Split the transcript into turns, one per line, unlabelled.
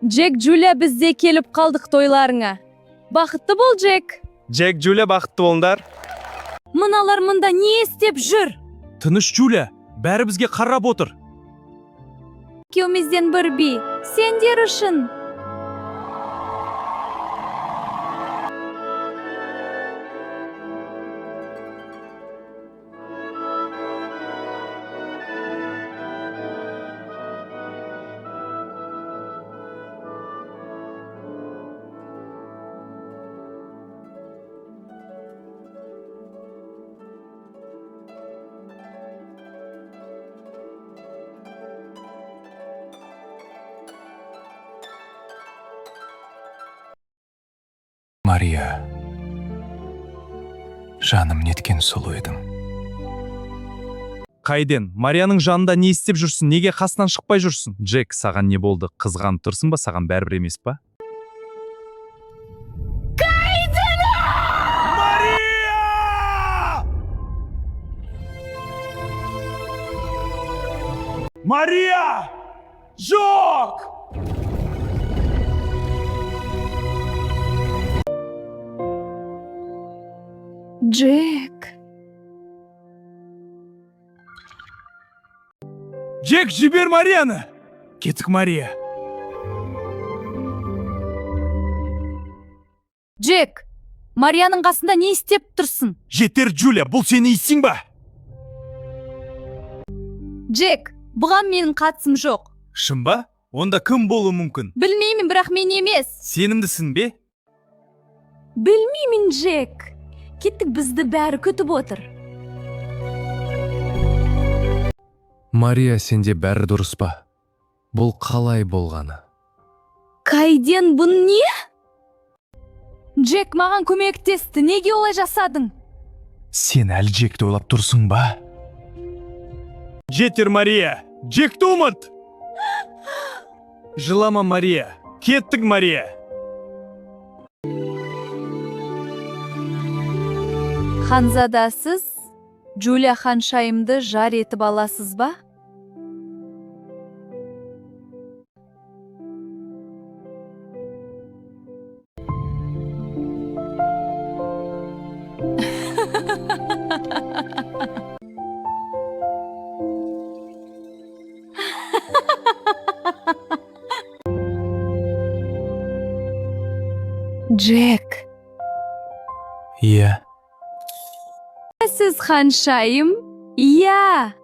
Джек, Джулия, бізде келіп қалдық тойларыңа. Бақытты бол, Джек.
Джек, Джулия, бақытты болыңдар.
Мыналар мында не істеп жүр?
Тыныш, Джулия, бәрі бізге қарап отыр.
Екеумізден бір би, сендер үшін.
Мария, жаным неткен сұлу едің.
Қайден, Марияның жанында не істеп жүрсің? Неге қасынан шықпай жүрсің? Джек, саған не болды? Қызғанып тұрсың ба? Саған бәрібір емес па?
Мария! Жоқ!
Джек.
Джек, жібер Марияны! Кеттік, Мария.
Джек, Марияның қасында не істеп тұрсың?
Жетер, Джулия, бұл сені исің ба?
Джек, бұған менің қатысым жоқ.
Шын ба? Онда кім болуы мүмкін?
Білмеймін, бірақ мен емес.
Сенімдісің бе?
Білмеймін, Джек. Кеттік, бізді бәрі күтіп отыр.
Мария, сенде бәрі дұрыс па? Бұл қалай болғаны?
Қайден бұл не? Джек маған көмектесті. Неге олай жасадың?
Сен әлі Джекті ойлап тұрсың ба?
Жетер, Мария. Джекті ұмыт! Жылама, Мария. Кеттік, Мария.
Ханзадасыз, Джулия ханшайымды жар етіп аласыз ба? Джек.
Иә.
Сіз ханшайым? Иә.